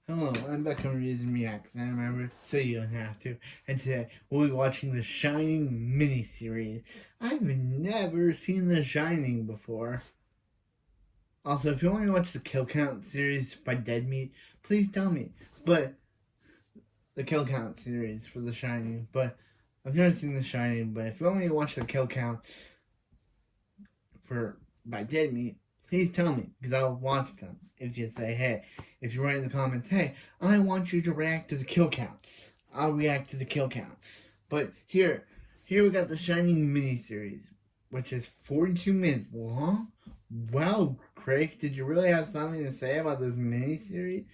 Hello, I'm back on Reason Reacts, and I remember, so you don't have to. And today, we'll be watching the Shining miniseries. I've never seen The Shining before. Also, if you want me to watch the Kill Count series by Dead Meat, please tell me. But, the Kill Count series for The Shining, but I've never seen The Shining, but if you want me to watch the Kill Count by Dead Meat, please tell me, because I'll watch them. If you say, hey, if you write in the comments, hey, I want you to react to the kill counts, I'll react to the kill counts. But here we got the Shining miniseries, which is 42 minutes long. Wow, Craig, did you really have something to say about this miniseries?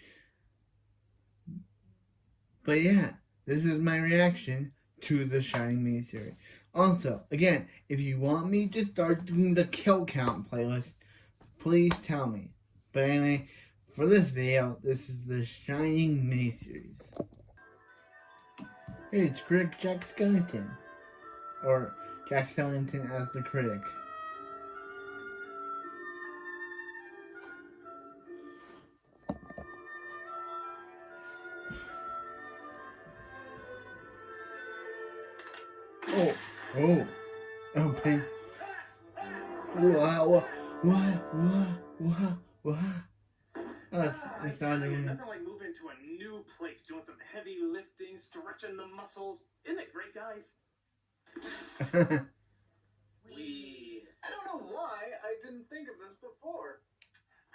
But yeah, this is my reaction to the Shining miniseries. Also, again, if you want me to start doing the kill count playlist, please tell me. But anyway, for this video, this is the Shining miniseries. Hey, it's critic Jack Skellington. Or Jack Skellington as the critic. Oh, okay. What? It's not nothing like moving to a new place, doing some heavy lifting, stretching the muscles. Isn't it great, guys? I don't know why I didn't think of this before.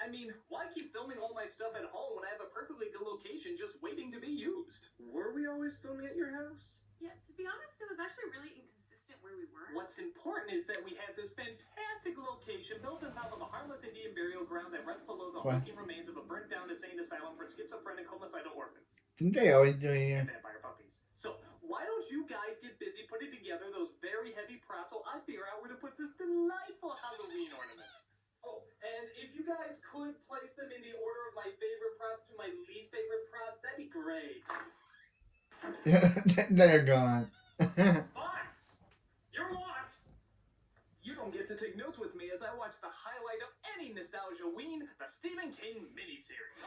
I mean, why keep filming all my stuff at home when I have a perfectly good location just waiting to be used? Were we always filming at your house? Yeah, to be honest, it was actually really inconsistent where we were. What's important is that we have this fantastic location built on top of a harmless Indian burial ground that rests below the haunting remains of a burnt down insane asylum for schizophrenic homicidal orphans. Didn't they always do it here? And vampire puppies. So, why don't you guys get busy putting together those very heavy props while I figure out where to put this delightful Halloween ornament? Oh, and if you guys could place them in the order of my favorite props to my least favorite props, that'd be great. They're gone. Fine. You're lost. You don't get to take notes with me as I watch the highlight of any nostalgia-ween, the Stephen King miniseries.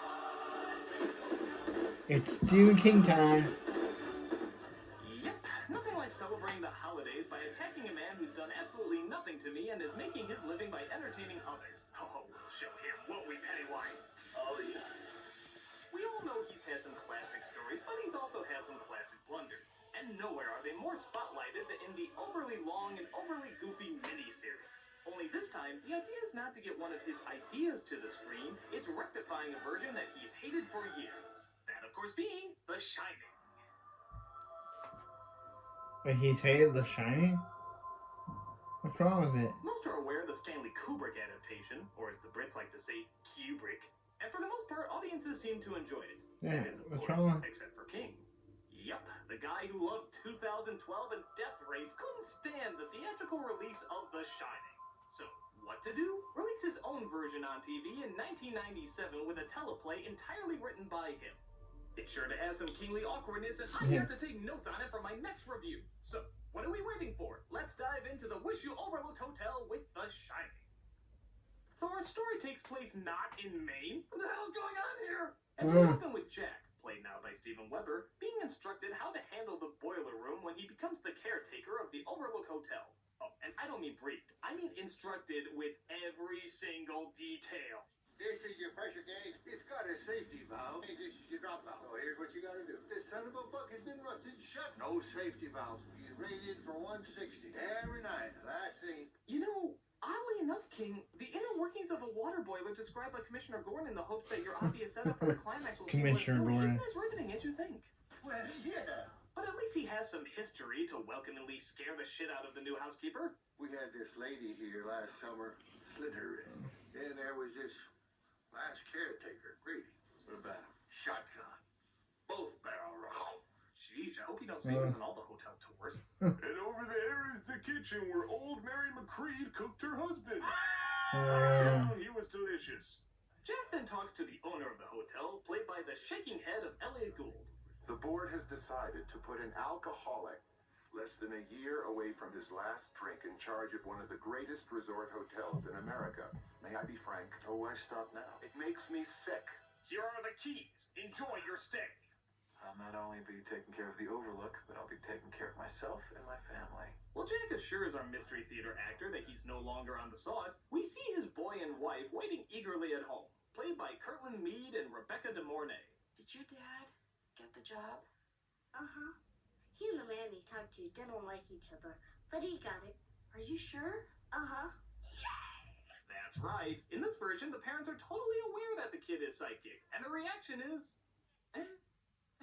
It's Stephen King time. Yep, nothing like celebrating the holidays by attacking a man who's done absolutely nothing to me and is making his living by entertaining others. Oh, we'll show him, won't we, Pennywise? Oh, yeah. We all know he's had some classic stories, but he's also had some classic blunders. And nowhere are they more spotlighted than in the overly long and overly goofy mini-series. Only this time, the idea is not to get one of his ideas to the screen, it's rectifying a version that he's hated for years. That, of course, being The Shining. But he's hated The Shining? What's wrong with it? Most are aware of the Stanley Kubrick adaptation, or as the Brits like to say, Kubrick. And for the most part, audiences seem to enjoy it. Yeah, that is, of course, except for King. Yep, the guy who loved 2012 and Death Race couldn't stand the theatrical release of The Shining. So, what to do? Release his own version on TV in 1997 with a teleplay entirely written by him. It's sure to have some kingly awkwardness, and I'm here to take notes on it for my next review. So, what are we waiting for? Let's dive into the Wish You Overlooked Hotel with The Shining. So our story takes place not in Maine. What the hell's going on here? As we open with Jack, played now by Steven Weber, being instructed how to handle the boiler room when he becomes the caretaker of the Overlook Hotel. Oh, and I don't mean briefed. I mean instructed with every single detail. This is your pressure gauge. It's got a safety valve. Hey, this is your drop valve. So here's what you gotta do. This son of a buck has been rusted shut. No safety valves. He's rated for 160 every night. Last thing. You know, oddly enough, King, the inner workings of a water boiler described by Commissioner Gordon in the hopes that your obvious setup for the climax will Commissioner Gordon isn't as riveting as you think. Well, yeah. But at least he has some history to welcomingly scare the shit out of the new housekeeper. We had this lady here last summer, Slitter, and there was this last caretaker, Grady. What about him? Shotgun. Both barrel roll. Jeez, I hope you don't see this in all the hotel tours. And over there is the kitchen where old Mary McCreed cooked her husband. He was delicious. Jack then talks to the owner of the hotel, played by the shaking head of Elliot Gould. The board has decided to put an alcoholic less than a year away from his last drink in charge of one of the greatest resort hotels in America. May I be frank? Oh, why stop now? It makes me sick. Here are the keys. Enjoy your stay. I'll not only be taking care of the Overlook, but I'll be taking care of myself and my family. While Jack assures our mystery theater actor that he's no longer on the sauce, we see his boy and wife waiting eagerly at home, played by Kirtland Mead and Rebecca De Mornay. Did your dad get the job? Uh-huh. He and the man he talked to didn't like each other, but he got it. Are you sure? Uh-huh. That's right. In this version, the parents are totally aware that the kid is psychic, and the reaction is...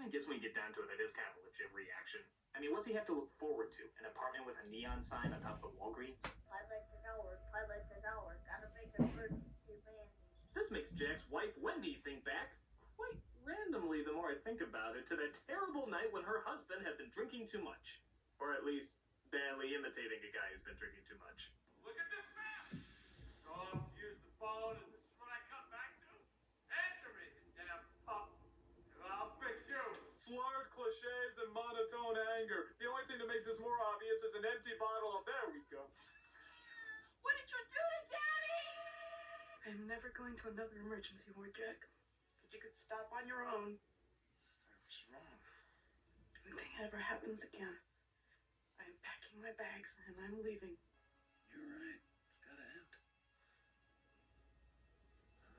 I guess when you get down to it, that is kind of a legit reaction. I mean, what's he have to look forward to? An apartment with a neon sign on top of the Walgreens? Twilight is hour, Twilight is hour. Gotta make it first to man. This makes Jack's wife, Wendy, think back, quite randomly the more I think about it, to that terrible night when her husband had been drinking too much. Or at least, badly imitating a guy who's been drinking too much. Look at this map! Go off, use the phone, and this is what I come back to? Answer me, you damn pup, and I'll fix you. Slurred cliches and monotone anger. The only thing to make this more obvious is an empty bottle of... There we go. What did you do to Daddy? I'm never going to another emergency ward, Jack. But you could stop on your own. What's wrong? If anything ever happens again, I am packing my bags and I'm leaving. You're right. It's gotta end.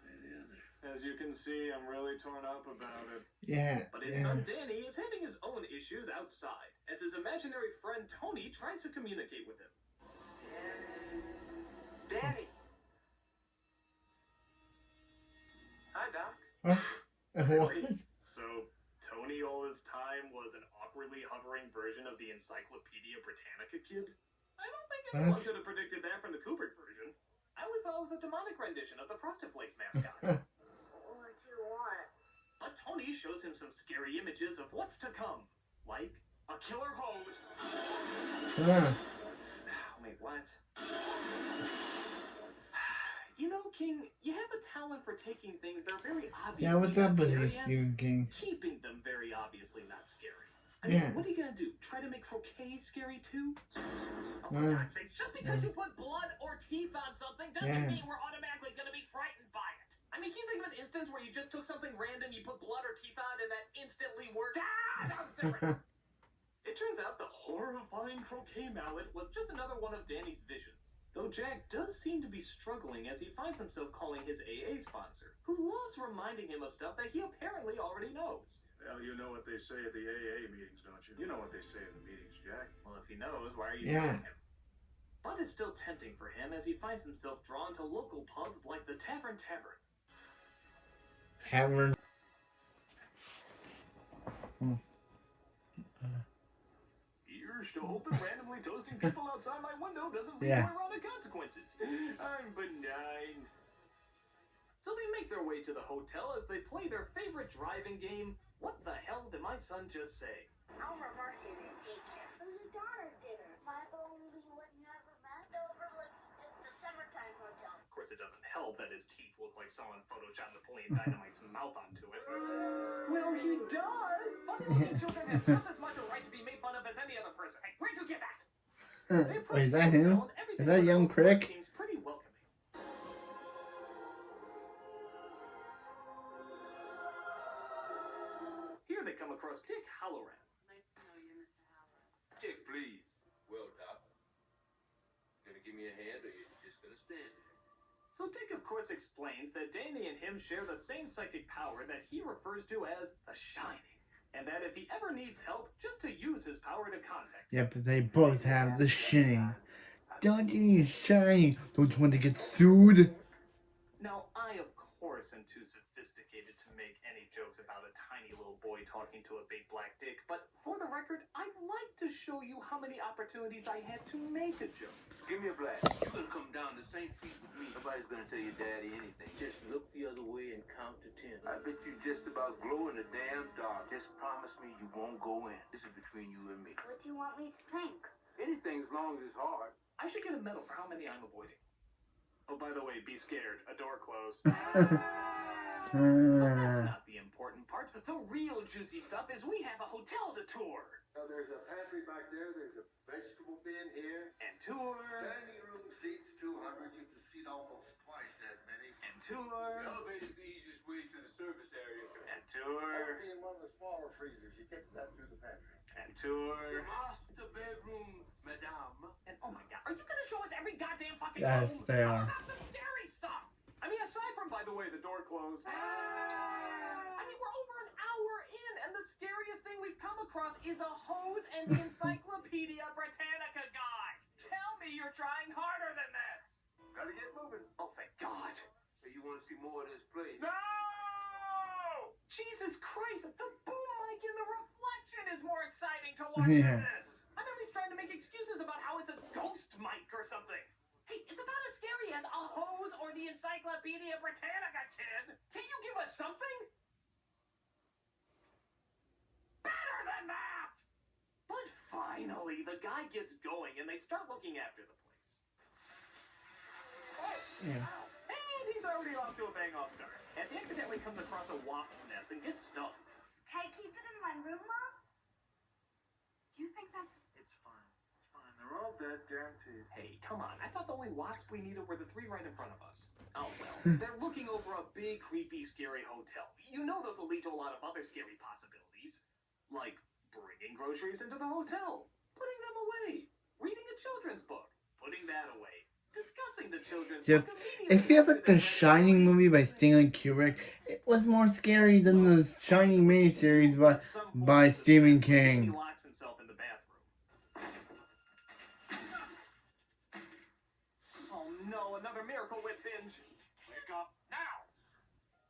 One way or the other. As you can see, I'm really torn up about it. Yeah. But his son Danny is having his own issues outside, as his imaginary friend Tony tries to communicate with him. Danny! Hi, Doc. What? So, Tony all this time was an awkwardly hovering version of the Encyclopedia Britannica kid? I don't think anyone could have predicted that from the Kubrick version. I always thought it was a demonic rendition of the Frosted Flakes mascot. What you want? But Tony shows him some scary images of what's to come, like a killer hose. Wait, what? You know, King, you have a talent for taking things that are very obviously Yeah, what's up not with scary this, Stephen King? keeping them very obviously not scary. I mean, Yeah. what are you gonna do? Try to make croquet scary too? Oh, for God's sake, just because you put blood or teeth on something doesn't mean we're automatically gonna be frightened by it. I mean, can you think of an instance where you just took something random, you put blood or teeth on, and that instantly worked? Ah, that was different. It turns out the horrifying croquet mallet was just another one of Danny's visions. Though Jack does seem to be struggling as he finds himself calling his AA sponsor, who loves reminding him of stuff that he apparently already knows. Well, you know what they say at the AA meetings, don't you? You know what they say in the meetings, Jack. Well, if he knows, why are you telling him? But it's still tempting for him as he finds himself drawn to local pubs like the Tavern. Tavern. Here's to hope that randomly toasting people outside my window doesn't lead to ironic consequences. I'm benign. So they make their way to the hotel as they play their favorite driving game. What the hell did my son just say? I'm reversing it, teacher. It was a daughter dinner. My only would never met. The Overlook's just a summertime hotel. Of course, it doesn't help that his teeth look like someone photoshopped Napoleon Dynamite's mouth onto it. Well, he does! Funny-looking children have just as much a right to be made fun of as any other person. Hey, where'd you get that? Wait, is that him? Is that young Crick? Seems pretty welcoming. Here they come across Dick Halloran. Nice to know you, Mr. Howard. Dick, please. Well, Doc. Gonna give me a hand, or you're just gonna stand there? So Dick, of course, explains that Danny and him share the same psychic power that he refers to as the Shining, and that if he ever needs help, just to use his power to contact him. Yeah, but they both have the Shining. Don't you need Shining? Don't you want to get sued? Now, I, of course, am too sophisticated to make any jokes about a tiny little boy talking to a big black dick, but for the record, I'd like to show you how many opportunities I had to make a joke. Give me a blast. You're gonna come down the same feet with me. Nobody's gonna tell your daddy anything. Just look the other way and count to 10. I bet you just about glow in the damn dark. Just promise me you won't go in. This is between you and me. What do you want me to think? Anything as long as it's hard. I should get a medal for how many I'm avoiding. Oh, by the way, be scared. A door closed. But that's not the important part. The real juicy stuff is we have a hotel to tour. Now, there's a pantry back there, there's a vegetable bin here. And tour. Dining room seats 200, you can seat almost twice that, Minnie. And tour. The elevator's the easiest way to the service area. And That tour. would be in one of the smaller freezers. You get that through the pantry. And tour. The master bedroom, madame. And oh my god, are you gonna show us every goddamn fucking Yes, room? they How are. about some scary stuff? I mean, aside from, by the way, the door closed. I mean, we're over an hour in, and the scariest thing we've come across is a hose and the Encyclopedia Britannica guide. Tell me you're trying harder than this. Gotta get moving. Oh, thank God. So you want to see more of this place? No! Jesus Christ, the boom mic in the reflection is more exciting to watch Yeah. than this. I'm at least trying to make excuses about how it's a ghost mic or something. Hey, it's about as scary as a hose or the Encyclopedia Britannica, kid. Can't you give us something better than that? But finally, the guy gets going and they start looking after the place. Oh, Yeah. ow. And he's already off to a bang-off start as he accidentally comes across a wasp nest and gets stung. Can I keep it in my room, Mom? Do you think that's... It's fine. It's fine. They're all dead, guaranteed. Hey, come on. I thought the only wasp we needed were the three right in front of us. Oh, well. They're looking over a big, creepy, scary hotel. You know those will lead to a lot of other scary possibilities. Like bringing groceries into the hotel, putting them away, reading a children's book, putting that away, discussing the children's Yep. book It immediately feels after like the they've read it. Shining movie by Stanley Kubrick. It was more scary than the Shining miniseries by Stephen King. He locks himself in the bathroom. Oh no, another Miracle Whip binge. Wake up now!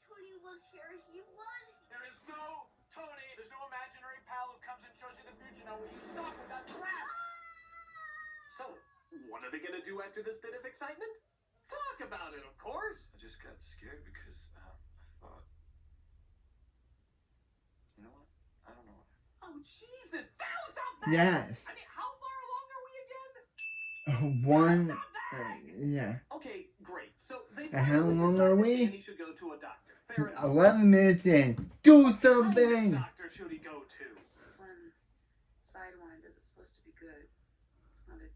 Tony was here. He was. There is no Tony. There's no imaginary pal who comes and shows you the future. Now will you stop with that crap? So, what are they gonna do after this bit of excitement? Talk about it, of course. I just got scared because I thought, you know what? I don't know what I thought. Oh Jesus, do something! Yes. I mean, how far along are we again? One. Do something! Yeah. Okay, great. So they And how finally long decided are we? Danny should go to a doctor. Fair enough. 11 minutes in. Do What something! doctor should he go to? This one, Sidewinder, that's supposed to be good. He's not a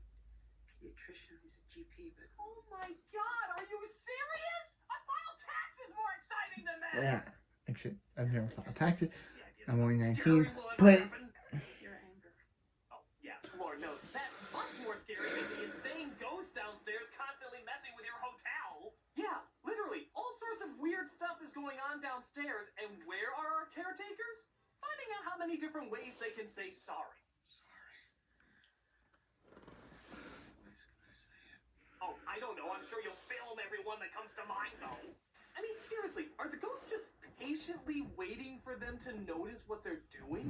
pediatrician, he's a GP, but Oh my God, are you serious? I file taxes more exciting than this. Yeah. Actually, I've never filed taxes. The idea I'm that only steering 19. will ever But happen. your anger. Oh, yeah, Lord knows. That's much more scary than the insane ghost downstairs constantly messing with your hotel. Yeah, literally, all sorts of weird stuff is going on downstairs, and where are our caretakers? Finding out how many different ways they can say sorry. Oh, I don't know. I'm sure you'll film everyone that comes to mind, though. I mean, seriously, are the ghosts just patiently waiting for them to notice what they're doing?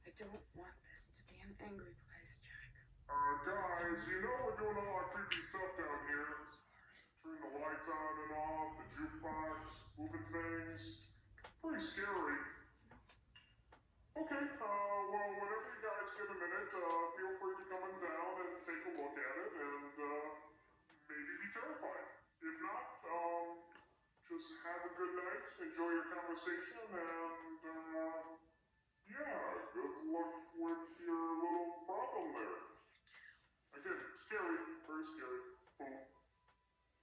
I don't want this to be an angry place, Jack. Guys, you know we're doing a lot of creepy stuff down here. Turning the lights on and off, the jukebox, moving things. Pretty scary. Okay, well, whenever you guys get a minute, feel free to come on down and take a look at it and, maybe be terrified. If not, just have a good night, enjoy your conversation, and, yeah, good luck with your little problem there. Again, scary, very scary. Boom.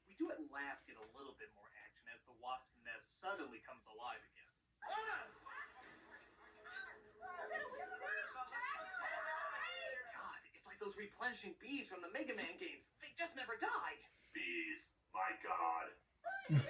We do at last get a little bit more action as the wasp nest suddenly comes alive again. God, it's like those replenishing bees from the Mega Man games. They just never die. Bees, my God. I know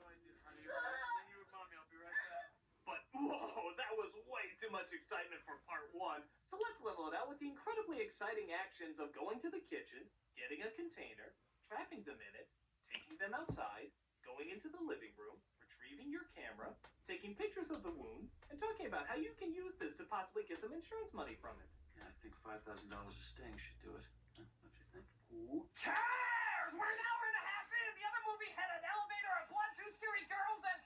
I did, honey. Stay here with mommy. I'll be right back. But whoa, that was way too much excitement for part one. So let's level it out with the incredibly exciting actions of going to the kitchen, getting a container, trapping them in it, taking them outside, going into the living room, retrieving your camera, taking pictures of the wounds, and talking about how you can use this to possibly get some insurance money from it. Yeah, I think $5,000 a sting should do it. Huh? What do you think? Who cares? We're an hour and a half in. The other movie had an elevator, a blood, two scary girls, and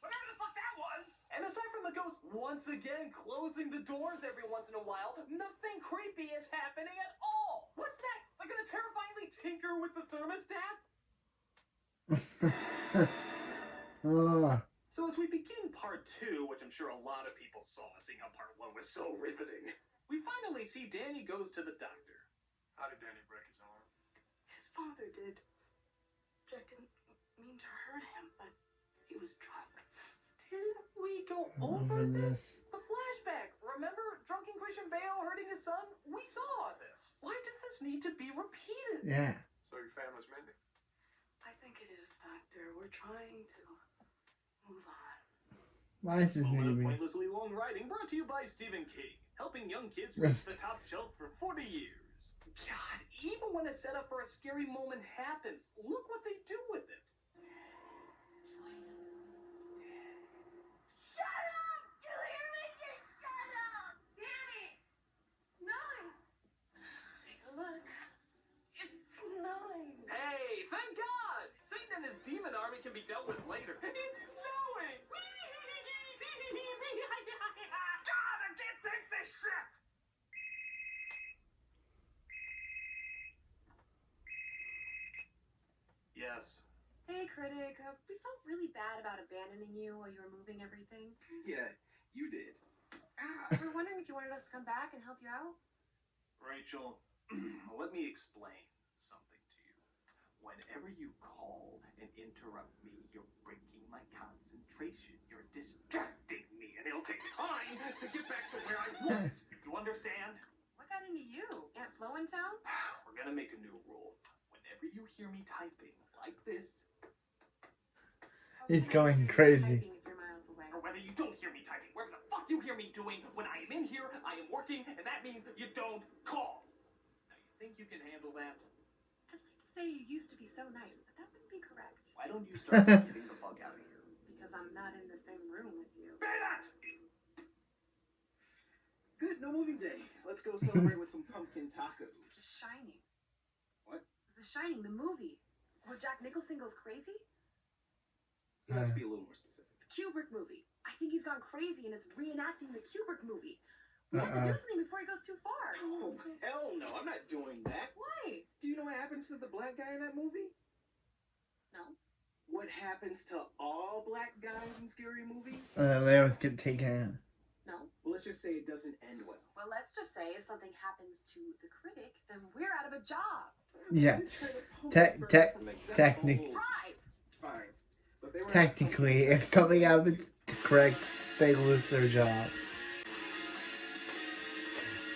whatever the fuck that was. And aside from the ghost once again closing the doors every once in a while, nothing creepy is happening at all. What's next? They're gonna terrifyingly tinker with the thermostat? So as we begin part two, which I'm sure a lot of people saw, seeing how part one was so riveting, we finally see Danny goes to the doctor. How did Danny break his arm? father did. Jack didn't mean to hurt him, but he was drunk. Didn't we go Over over this. this? The flashback. Remember drunken Christian Bale hurting his son? We saw this. Why does this need to be repeated? Yeah. So your family's mending. I think it is, Doctor. We're trying to move on. Why is this Moment of maybe? pointlessly long writing brought to you by Stephen King, helping young kids reach the top shelf for 40 years. God, even when a setup for a scary moment happens, look what they do with it. Shut up! Do you hear me? Just shut up! Danny! Snowing! Take a look. It's snowing. Hey, thank God! Satan and his demon army can be dealt with later. It's snowing! God, I can't take this shit! Yes. Hey, critic. We felt really bad about abandoning you while you were moving everything. Yeah, you did. We were wondering if you wanted us to come back and help you out. Rachel, let me explain something to you. Whenever you call and interrupt me, you're breaking my concentration. You're distracting me, and it'll take time to get back to where I was. You understand? What got into you? Aunt Flo in town? We're gonna make a new rule. Whenever you hear me typing like this, He's going crazy. Typing if you're miles away. or whether you don't hear me typing, whatever the fuck you hear me doing, when I am in here, I am working, and that means you don't call. Now, you think you can handle that? I'd like to say you used to be so nice, but that wouldn't be correct. Why don't you start getting the fuck out of here? Because I'm not in the same room with you. Say that! Good, no movie day. Let's go celebrate with some pumpkin tacos. The Shining. What? The Shining, the movie. Where Jack Nicholson goes crazy? You have to be a little more specific. The Kubrick movie. I think he's gone crazy and it's reenacting the Kubrick movie. We have to do something before he goes too far. Oh, hell no, I'm not doing that. Why? Do you know what happens to the black guy in that movie? No. What happens to all black guys in scary movies? They always get taken out. No. Well, let's just say it doesn't end well. Well, let's just say if something happens to the critic, then we're out of a job. Yeah. Technically. Drive! Fine. But they were Technically, if something happens to Craig, they lose their job.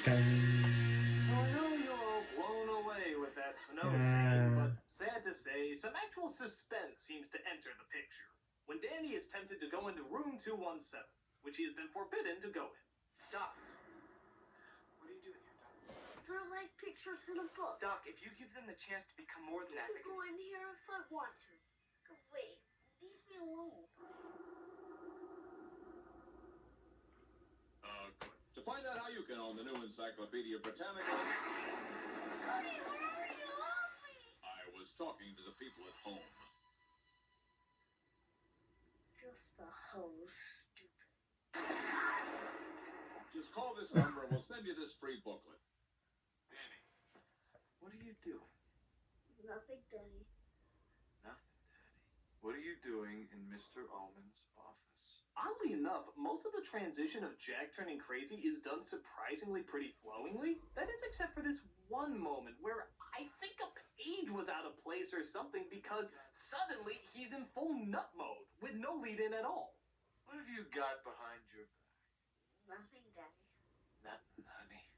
So I know you're all blown away with that snow scene, but sad to say, some actual suspense seems to enter the picture. When Danny is tempted to go into room 217, which he has been forbidden to go in. Doc, what are you doing here, Doc? They're like pictures in a book. Doc, if you give them the chance to become more than I that, can go in here if I want to. Go away. Leave me alone. Good. To find out how you can own the new Encyclopedia Britannica, Honey, where are you? Help me! I was talking to the people at home. Just the whole stupid. Just call this number and we'll send you this free booklet. Danny, what are you doing? Nothing, Daddy. Nothing, Daddy. What are you doing in Mr. Ullman's office? Oddly enough, most of the transition of Jack turning crazy is done surprisingly pretty flowingly. That is except for this one moment where I think a page was out of place or something because suddenly he's in full nut mode with no lead in at all. What have you got behind your back? Nothing, Daddy. Nothing, honey.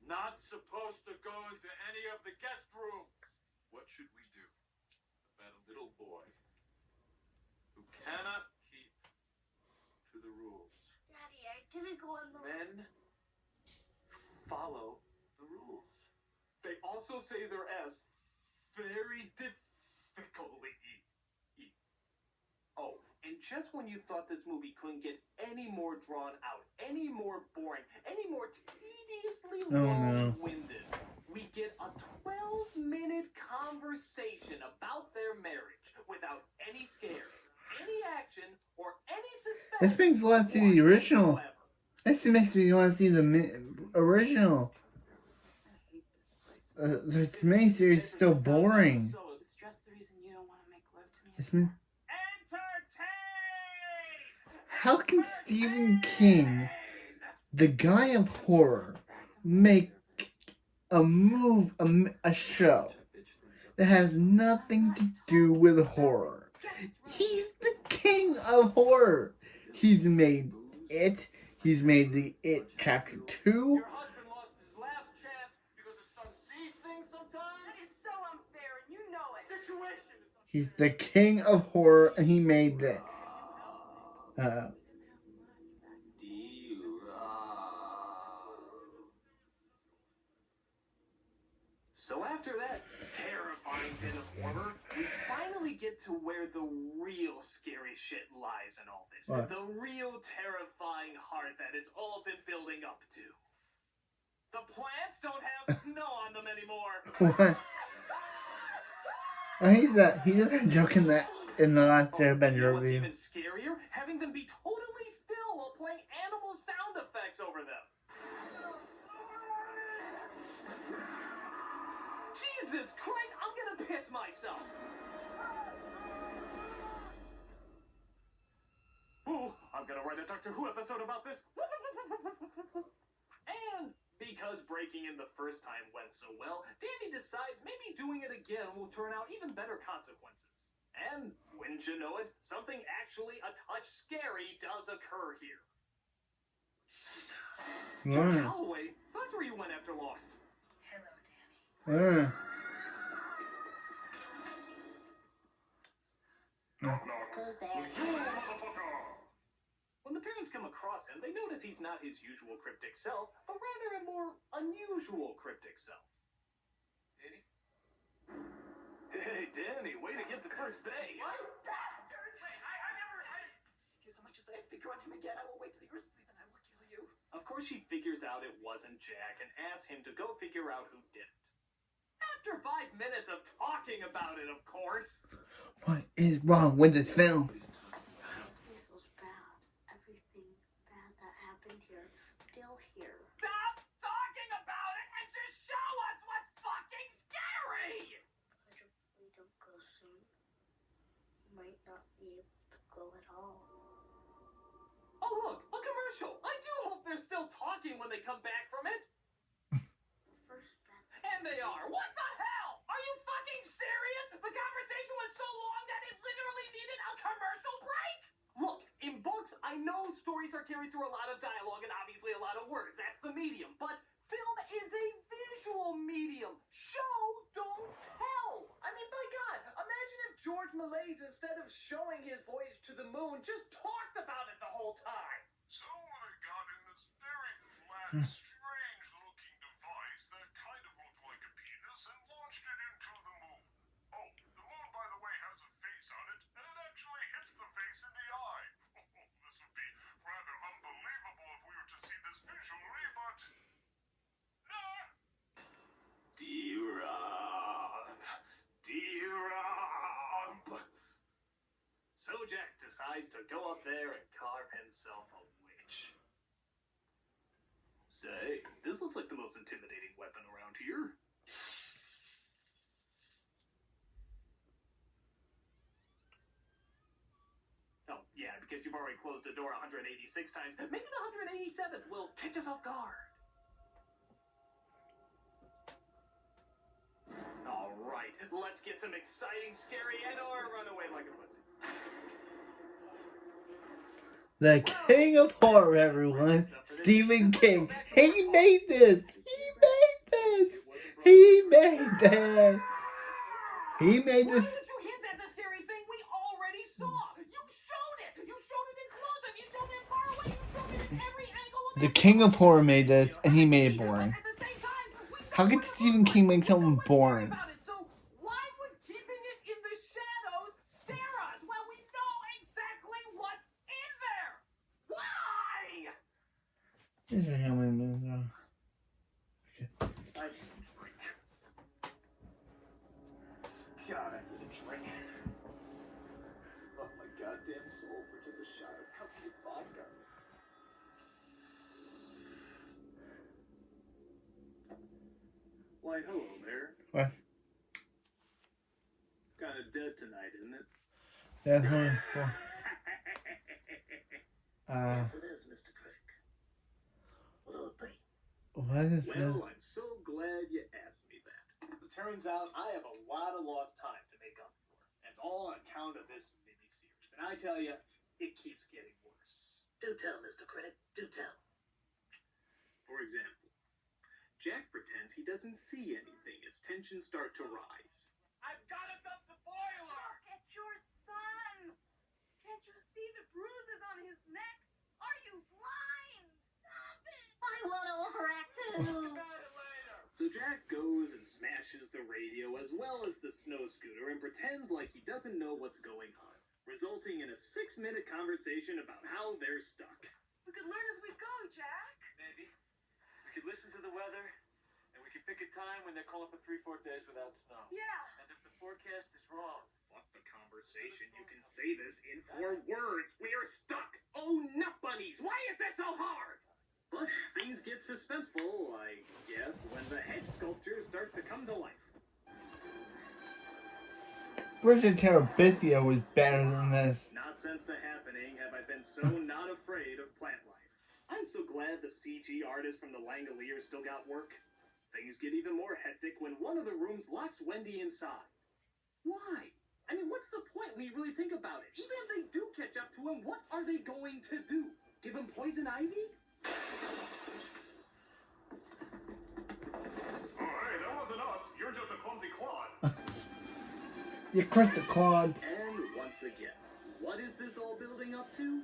Not supposed to go into any of the guest rooms. What should we do about a little boy who cannot keep to the rules? Daddy, I didn't go in the... Men follow the rules. They also say their S very difficultly. Oh, and just when you thought this movie couldn't get any more drawn out, any more boring, any more tediously long-winded, we get a 12-minute conversation about their marriage without any scares, any action, or any suspense. This makes me want to see the original. This makes me want to see the original. This miniseries is still boring. Is stress the reason you don't want to make love to me? It's How can Stephen King, the guy of horror, make a show that has nothing to do with horror. He's the king of horror. He's made It. He's made the It Chapter 2. Your husband lost his last chance because his son sees things sometimes. That is so unfair, and you know it. Situation is He's the king of horror, and he made this. So after that terrifying bit of horror, we finally get to where the real scary shit lies in all this. What? The real terrifying heart that it's all been building up to. The plants don't have snow on them anymore. What? He does that joke in the last Airbender What's review. even scarier? Having them be totally still while playing animal sound effects over them. Jesus Christ, I'm gonna piss myself. Ooh, I'm gonna write a Doctor Who episode about this. And because breaking in the first time went so well, Danny decides maybe doing it again will turn out even better consequences. And, wouldn't you know it, something actually a touch scary does occur here. George Holloway, so that's where you went after Lost. Uh. Who's there? When the parents come across him, they notice he's not his usual cryptic self, but rather a more unusual cryptic self. Danny? Hey, Danny, way to get to first base. What bastard! Wait, I never... If you so much as lay a finger on him again, I will wait till you're asleep and I will kill you. Of course, she figures out it wasn't Jack and asks him to go figure out who did it. After 5 minutes of talking about it, of course. What is wrong with this film? This was bad. Everything bad that happened here is still here. Stop talking about it and just show us what's fucking scary! But if we don't go soon, we might not be able to go at all. Oh, look, a commercial. I do hope they're still talking when they come back from it. First bad. And they are. What the hell? Are you fucking serious? The conversation was so long that it literally needed a commercial break? Look, in books, I know stories are carried through a lot of dialogue and obviously a lot of words. That's the medium. But film is a visual medium. Show, don't tell. I mean, by God, imagine if George Méliès, instead of showing his voyage to the moon, just talked about it the whole time. So they got in this very flat, strange-looking device that kind of looked like a penis and launched it into the moon. Oh, the moon, by the way, has a face on it, and it actually hits the face in the eye. This would be rather unbelievable if we were to see this visually, but... Nah. D-Rump. So Jack decides to go up there and carve himself a witch. Say, this looks like the most intimidating weapon around here. Oh, yeah, because you've already closed the door 186 times. Maybe the 187th will catch us off guard. Alright, let's get some exciting, scary, and/or run away like a pussy. The king of horror, everyone. Stephen King. He made this. He made this. He made this. He made Why this. did you hint at the scary thing we already saw? You showed it. You showed it in close-up. You showed it far away. You showed it in every angle of The king of horror made this, and he made it boring. At the same time, we How could Stephen King make something boring? about it. So why would keeping it in the shadows scare us? Well, we know exactly what's in there. Why? These are how many minutes are. I need a drink. God, I need a drink. Oh my goddamn soul for just a shot of cupcake vodka. Why, hello there. What? Kind of dead tonight, isn't it? That's one. Yes, it is, Mr. Critic. What will it be? What is Well, this? I'm so glad you turns out I have a lot of lost time to make up for. And it's all on account of this miniseries. And I tell you, it keeps getting worse. Do tell, Mr. Critic. Do tell. For example, Jack pretends he doesn't see anything as tensions start to rise. I've got to dump the boiler! Look at your son! Can't you see the bruises on his neck? Are you blind? Stop it! I want to overact too. Got it later! So Jack goes and smashes the radio as well as the snow scooter and pretends like he doesn't know what's going on, resulting in a 6-minute conversation about how they're stuck. We could learn as we go, Jack. Maybe. We could listen to the weather, and we could pick a time when they're calling for 3-4 days without snow. Yeah. And if the forecast is wrong, Fuck the conversation. You can say this in 4 words. We are stuck. Oh, nut bunnies. Why is this so hard? But things get suspenseful, I guess, when the hedge sculptures start to come to life. Virgin Terabithia was better than this. Not since the happening have I been so not afraid of plant life. I'm so glad the CG artist from the Langoliers still got work. Things get even more hectic when one of the rooms locks Wendy inside. Why? I mean, what's the point when you really think about it? Even if they do catch up to him, what are they going to do? Give him poison ivy? Oh, hey, that wasn't us. You're just a clumsy clod. You crushed the clods. And once again, what is this all building up to?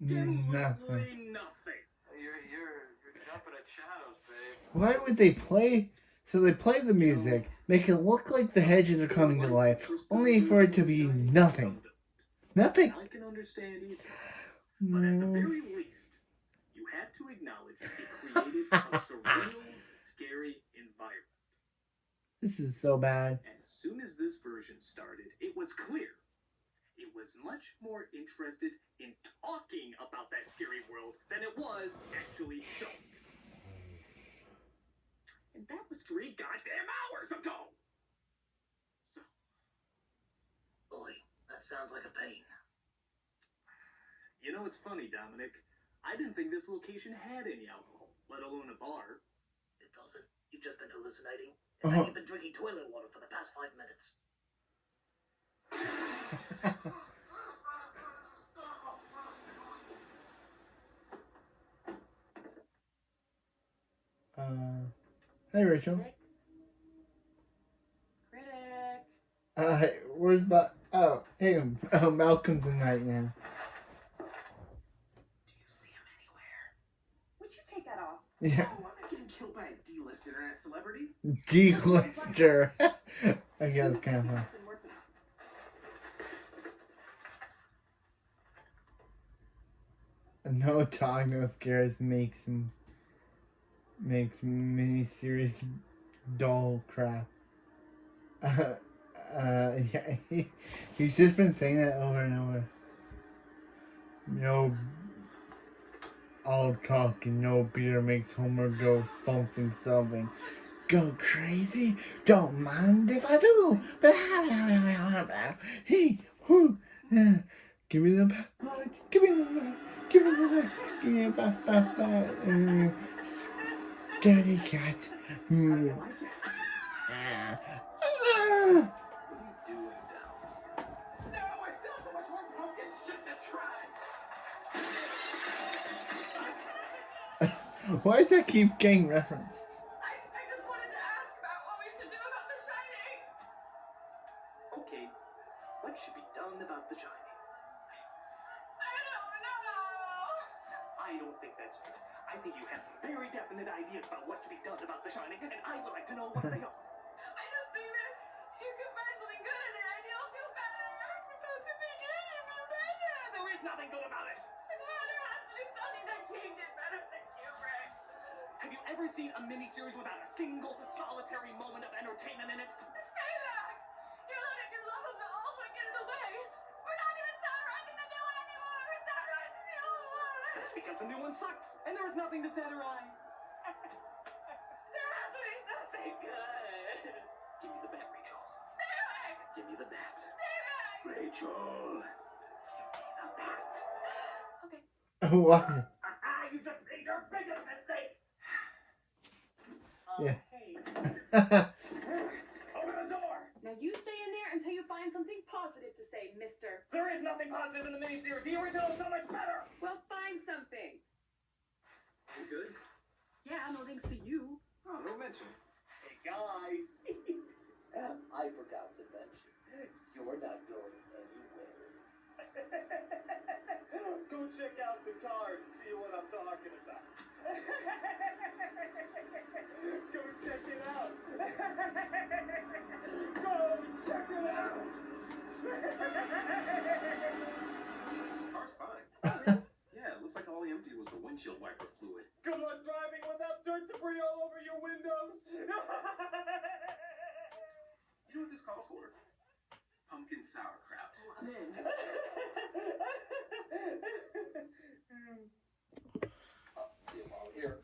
Absolutely nothing. you're jumping at shadows, babe. Why would they play? So they play the music, make it look like the hedges are coming to life, only for it to be nothing. Nothing. I can understand either. But at the very least, you had to acknowledge that it created a surreal, scary environment. This is so bad. And as soon as this version started, it was clear. It was much more interested in talking about that scary world than it was actually showing. And that was 3 goddamn hours ago! So, Boy, that sounds like a pain. you know what's funny, Dominic? I didn't think this location had any alcohol, let alone a bar. It doesn't. You've just been hallucinating. In fact, you've been drinking toilet water for the past 5 minutes. Hey Rachel. Critic. Where's him? Oh, Malcolm's in right now. Do you see him anywhere? Would you take that off? Yeah. Oh, I'm not getting killed by a D-list internet celebrity. D-lister. I guess kind of fun. No dog, no scares makes miniseries dull crap. Yeah, he's just been saying that over and over. No, all talk and no beer makes Homer go something. Go crazy? Don't mind if I do. Hey, whoo, give me the back, give me the back, give me the back, give me the back. Scaredy cat. What are you doing down? No, I still have so much more pumpkin shit to try. Why does that keep getting referenced? I just wanted to ask about what we should do about The Shining. Okay, what should be done about The Shining? I don't know. I don't think that's true. I think you have some very definite ideas about what should be done about The Shining, and I would like to know what they are. I just think that you can find something good in it and you'll feel better. You're supposed to think you feel better. There is nothing good about it. There has to be something that can get better than Kubrick. Have you ever seen a miniseries without a single solitary moment of entertainment in it? Stay back. You're letting your love of the old one get in the way. We're not even satirizing the new one anymore. We're satirizing the old one. That's because the new one sucks, and there is nothing to satirize. There has to be something good. Give me the bat, Rachel. Stay away. Give me the bat. Stay back. Rachel. Give me the bat. Okay. What? You just made your biggest mistake. Yeah. Hey. Open the door! Now you stay in there until you find something positive to say, mister. There is nothing positive in the miniseries. The original is so much better! Well, find something. You good? Yeah, no thanks to you. Oh, don't mention it. Hey, guys. I forgot to mention, you're not going anywhere. Go check out the car to see what I'm talking about. Go check it out. Go check it out. Car's fine. Yeah, it looks like all he emptied was the windshield wiper fluid. Good luck driving without dirt debris all over your windows. You know what this calls for? Pumpkin sauerkraut. Oh, I'm in. See them all here.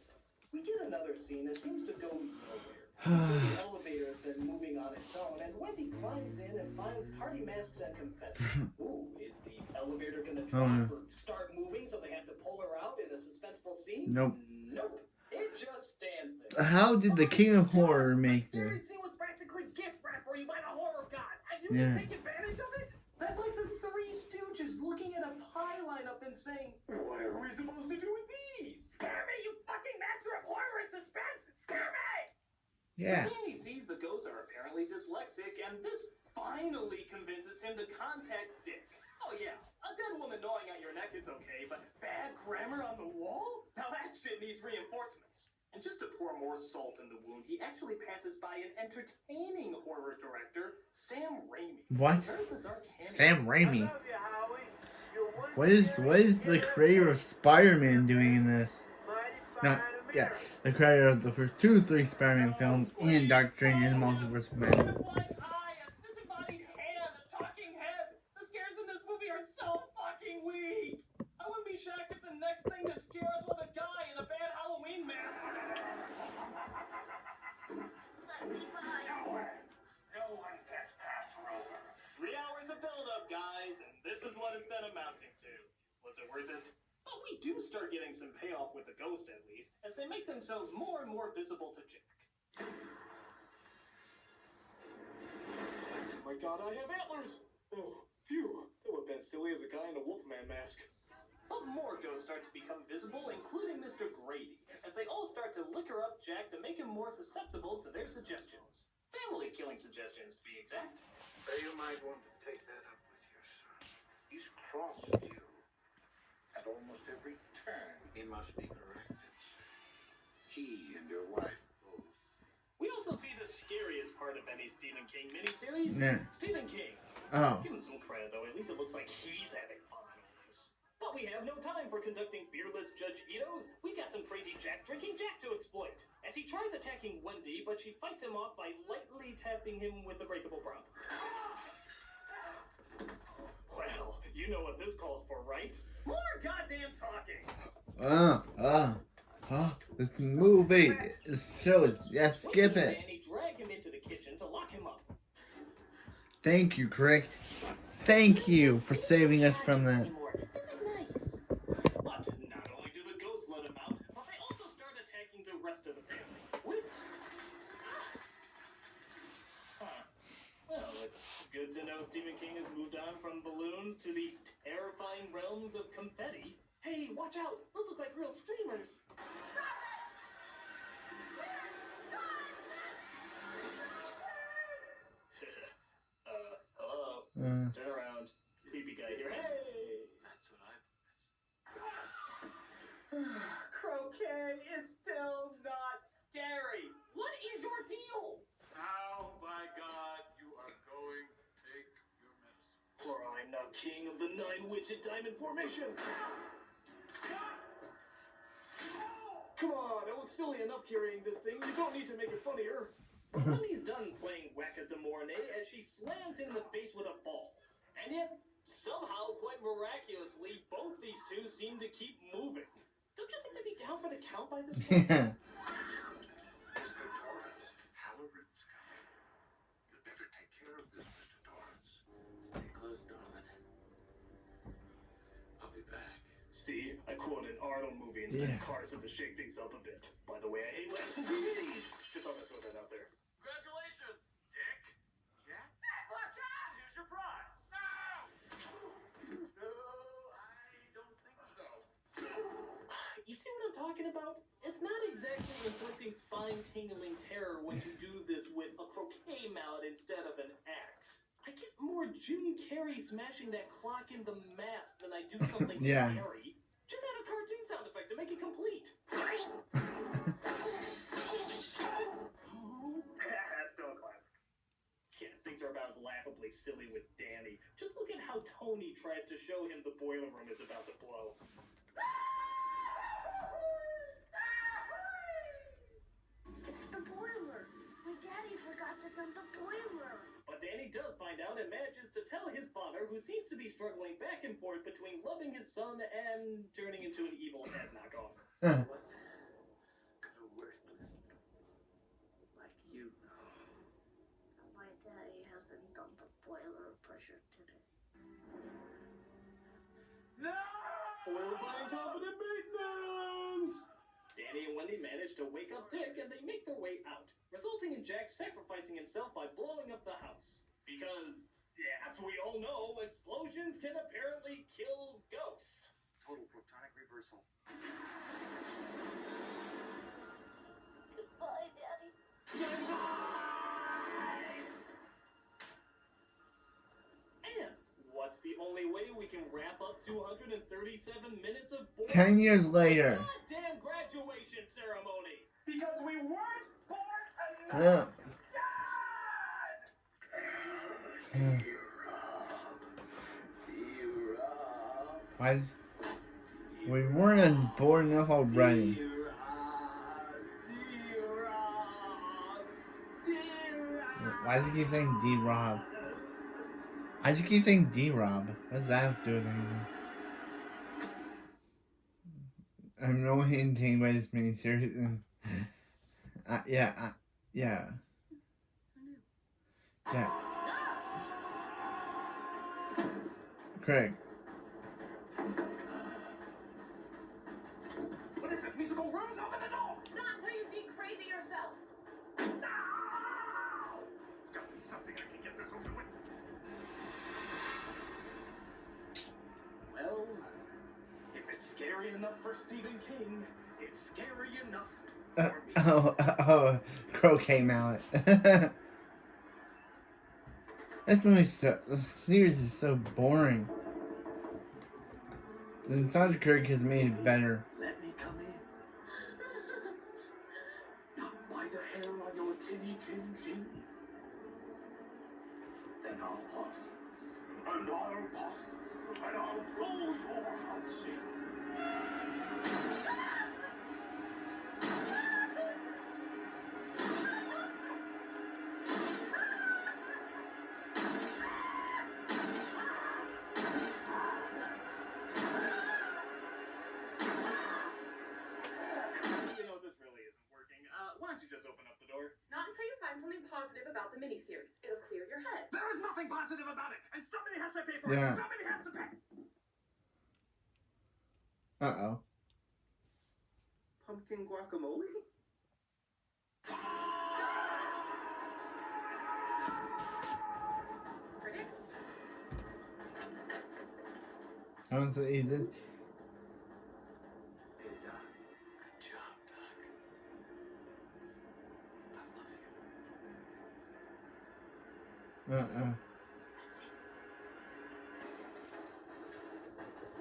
We get another scene that seems to go nowhere. So the elevator has been moving on its own, and Wendy climbs in and finds party masks and confetti. Ooh, is the elevator gonna drop or start moving so they have to pull her out in a suspenseful scene? Nope. Nope. It just stands there. How did the King of Horror make The this? scene was practically gift wrapped for you by the horror god, and you Yeah. didn't take advantage of it? That's like the Three Stooges looking at a pie lineup and saying, What are we supposed to do with these? "Scare me, you fucking master of horror and suspense! Scare me!" Yeah. So Danny sees the ghosts are apparently dyslexic, and this finally convinces him to contact Dick. Oh yeah, a dead woman gnawing at your neck is okay, but bad grammar on the wall? Now that shit needs reinforcements. And just to pour more salt in the wound, he actually passes by an entertaining horror director, Sam Raimi. What? Very bizarre cameo. Sam Raimi. What is the creator of Spider-Man doing in this? Not, yeah, the creator of the first 3 Spider-Man films and Doctor Strange's Multiverse of Madness. A blind eye, a disembodied hand, a talking head. The scares in this movie are so fucking weak. I wouldn't be shocked if the next thing to scare us was a guy in a bad Halloween mask. No one gets past Rover. 3 hours of build-up, guys, and this is what it's been amounting to. Was it worth it? But we do start getting some payoff with the ghost, at least, as they make themselves more and more visible to Jack. Oh my god, I have antlers! Oh, phew. That would have been silly as a guy in a Wolfman mask. But more ghosts start to become visible, including Mr. Grady, as they all start to liquor up Jack to make him more susceptible to their suggestions. Family killing suggestions, to be exact. You might want to take that up with your son. He's crossed you. At almost every turn, he must be corrected. He and your wife both. We also see the scariest part of any Stephen King miniseries. Yeah. Stephen King. Oh. Give him some credit, though. At least it looks like he's having fun on all this. But we have no time for conducting beerless Judge Ito's. We got some crazy Jack drinking Jack to exploit. As he tries attacking Wendy, but she fights him off by lightly tapping him with the breakable prop. Well, you know what this calls for, right? More goddamn talking! This movie, this show is, yeah, skip Wendy it. and Danny drag him into the kitchen to lock him up. Thank you, Crick. Thank you for saving us from that. This is nice. But not only do the ghosts let him out, but they also start attacking the rest of the family. With... Well, it's good to know Stephen King has moved on from balloons to the terrifying realms of confetti. Hey, watch out! Those look like real streamers. Hello? Turn around. Creepy guy here. Hey! That's what I Croquet is still not scary. What is your deal? How, by God, you are going to take your medicine. For I'm now king of the 9-witched diamond formation. Come on, it looks silly enough carrying this thing. You don't need to make it funnier. But when he's done playing Whack-a-Demorne as she slams him in the face with a ball. And yet, somehow, quite miraculously, both these two seem to keep moving. Don't you think they'd be down for the count by this point? Yeah. Mr. Torrance, Halloran's coming. You'd better take care of this, Mr. Torrance. Stay close, darling. I'll be back. See, I quote an Arnold movie instead of Cars to shake things up a bit. By the way, I hate lamps and TVs. Just thought I'd throw that out there. Congratulations, Dick. Yeah? Hey, watch out! Here's your prize. No, I don't think so. You see what I'm talking about? It's not exactly inflicting spine-tingling terror when you do this with a croquet mallet instead of an axe. I get more Jim Carrey smashing that clock in the mask than I do something scary. Just add a cartoon sound effect to make it complete. Still a classic. Yeah, things are about as laughably silly with Danny. Just look at how Tony tries to show him the boiler room is about to blow. It's the boiler. My daddy forgot to run the boiler. But Danny does find out and manages to tell his father, who seems to be struggling back and forth between loving his son and turning into an evil head knockoff. What could a worthless like you know? My daddy hasn't done the boiler pressure today. No! Foiled by incompetent maintenance! Danny and Wendy manage to wake up Dick and they make their way out, resulting in Jack sacrificing himself by blowing up the house. Because, as we all know, explosions can apparently kill ghosts. Total protonic reversal. Goodbye, Daddy. And what's the only way we can wrap up 237 minutes of boring 10 years later. goddamn graduation ceremony? Because we weren't born Yeah. enough. Why? We weren't bored enough already. Why does he keep saying D-Rob? Why does he keep saying D-Rob? What does that have to do with anything? I have no hinting by this miniseries. Yeah. Craig. What is this? Musical rooms? Open the door! Not until you de-crazy yourself. No! There's gotta be something I can get this over with. Well, if it's scary enough for Stephen King, it's scary enough for me. Croquet mallet. This series is so boring. The nostalgia Kirk has made it better. Let me come in. Not by the hair on your chinny chin chin. Then I'll huff, and I'll puff, and I'll blow your house in. Why don't you just open up the door? Not until you find something positive about the miniseries. It'll clear your head. There is nothing positive about it, and somebody has to pay for it. Somebody has to pay. Uh-oh. Pumpkin guacamole? Critic? I want to eat it. Hey, Doc. Good job, Doc. I love you.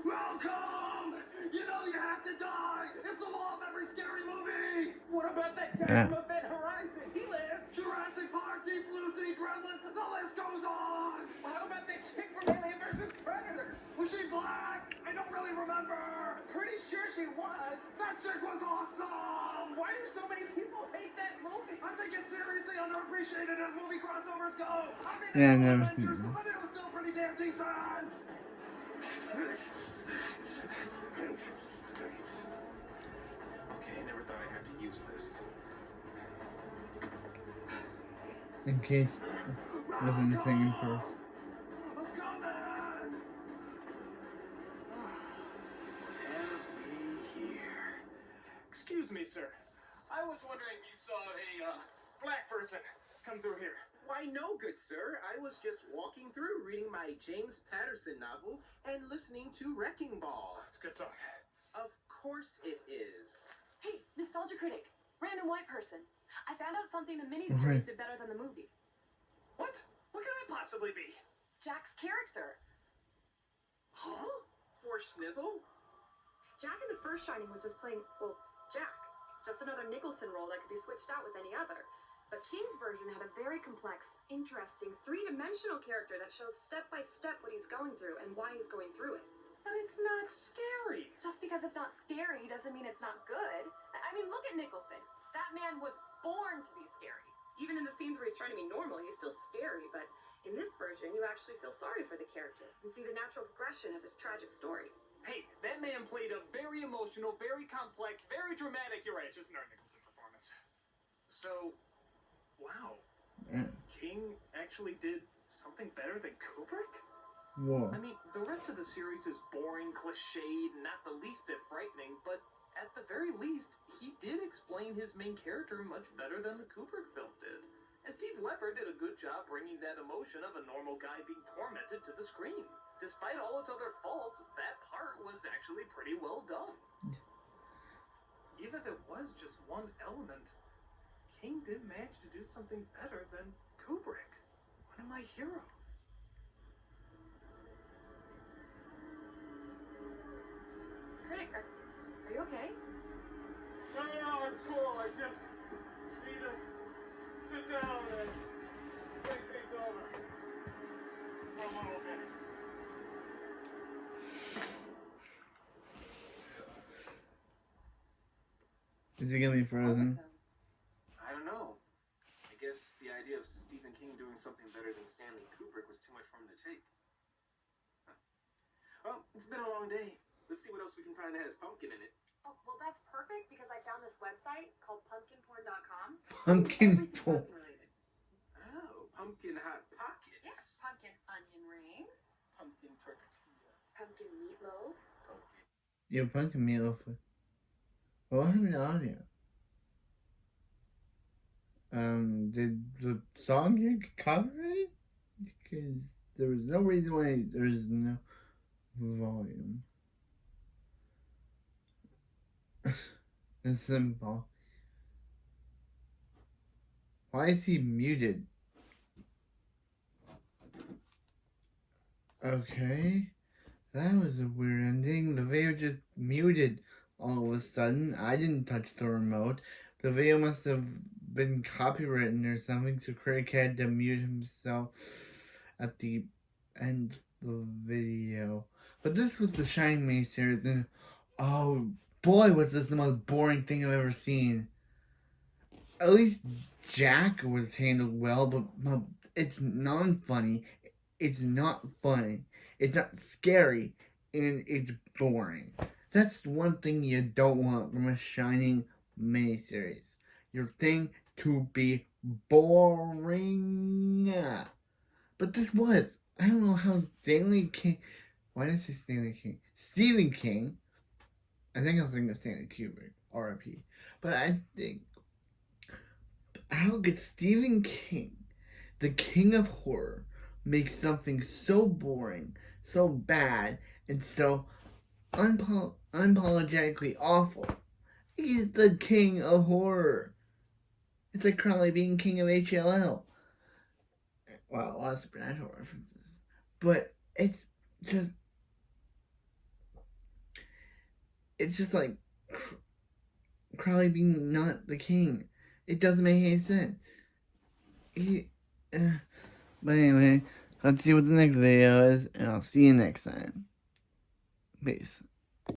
Welcome! You know you have to die! It's the law of every scary movie! What about that guy from Event Horizon? He lived! Jurassic Park, Deep Blue Sea, Gremlin, the list goes on! Well, how about that chick from Alien vs. Predator? Was she black? I don't really remember! Pretty sure she was! That chick was awesome! Why do so many people hate that movie? I think it's seriously underappreciated as movie crossovers go! I mean, Yeah, I've never seen it. but it was still pretty damn decent! Okay, I never thought I'd have to use this. In case wasn't the singing proof. I'm coming! was wondering if you saw a black person come through here. Why, no, good sir. I was just walking through, reading my James Patterson novel and listening to Wrecking Ball. It's a good song. Of course it is. Hey, nostalgia critic, random white person. I found out something the miniseries did better than the movie. What? What could that possibly be? Jack's character. Huh? For Snizzle? Jack in the first Shining was just playing, well, Jack. It's just another Nicholson role that could be switched out with any other. But King's version had a very complex, interesting, three-dimensional character that shows step by step what he's going through and why he's going through it. But it's not scary. Just because it's not scary doesn't mean it's not good. I mean, look at Nicholson. That man was born to be scary. Even in the scenes where he's trying to be normal, he's still scary. But in this version, you actually feel sorry for the character and see the natural progression of his tragic story. Hey, that man played a very emotional, very complex, very dramatic, you're right, it's just another Nicholson performance. So, wow. King actually did something better than Kubrick? Whoa. I mean, the rest of the series is boring, cliched, and not the least bit frightening, but at the very least, he did explain his main character much better than the Kubrick film did. And Steve Leppard did a good job bringing that emotion of a normal guy being tormented to the screen. Despite all its other faults, that part was actually pretty well done. Even if it was just one element, King did manage to do something better than Kubrick, one of my heroes. Critic, are you okay? No, it's cool. I just need to sit down and think things over. I'm okay. Is he gonna be frozen? I don't know. I guess the idea of Stephen King doing something better than Stanley Kubrick was too much for him to take. Huh. Well, it's been a long day. Let's see what else we can find that has pumpkin in it. Oh, well, that's perfect because I found this website called pumpkinporn.com. Pumpkin porn. Oh, pumpkin hot pockets. Yes, pumpkin onion rings, Pumpkin tortilla. pumpkin meatloaf. Pumpkin. Yo, pumpkin meatloaf. What happened to audio? Did the song get copyrighted? Because there was no reason why there's no volume. It's simple. Why is he muted? Okay. That was a weird ending. The video just muted all of a sudden. I didn't touch the remote. The video must have been copywritten or something, so Critic had to mute himself at the end of the video. But this was the Shining miniseries, and oh boy, was this the most boring thing I've ever seen. At least Jack was handled well, but it's non-funny. It's not funny. It's not scary, and it's boring. That's one thing you don't want from a Shining miniseries. Your thing to be boring. But this was. I don't know how Stanley King... Why did I say Stanley King? Stephen King. I think I was thinking of Stanley Kubrick. R.I.P. But I think... How could Stephen King, the king of horror, make something so boring, so bad, and so unapologetically awful? He's the king of horror. It's like Crowley being king of HLL. Well, a lot of supernatural references. But it's just like Crowley being not the king. It doesn't make any sense. But anyway, let's see what the next video is, and I'll see you next time. Peace.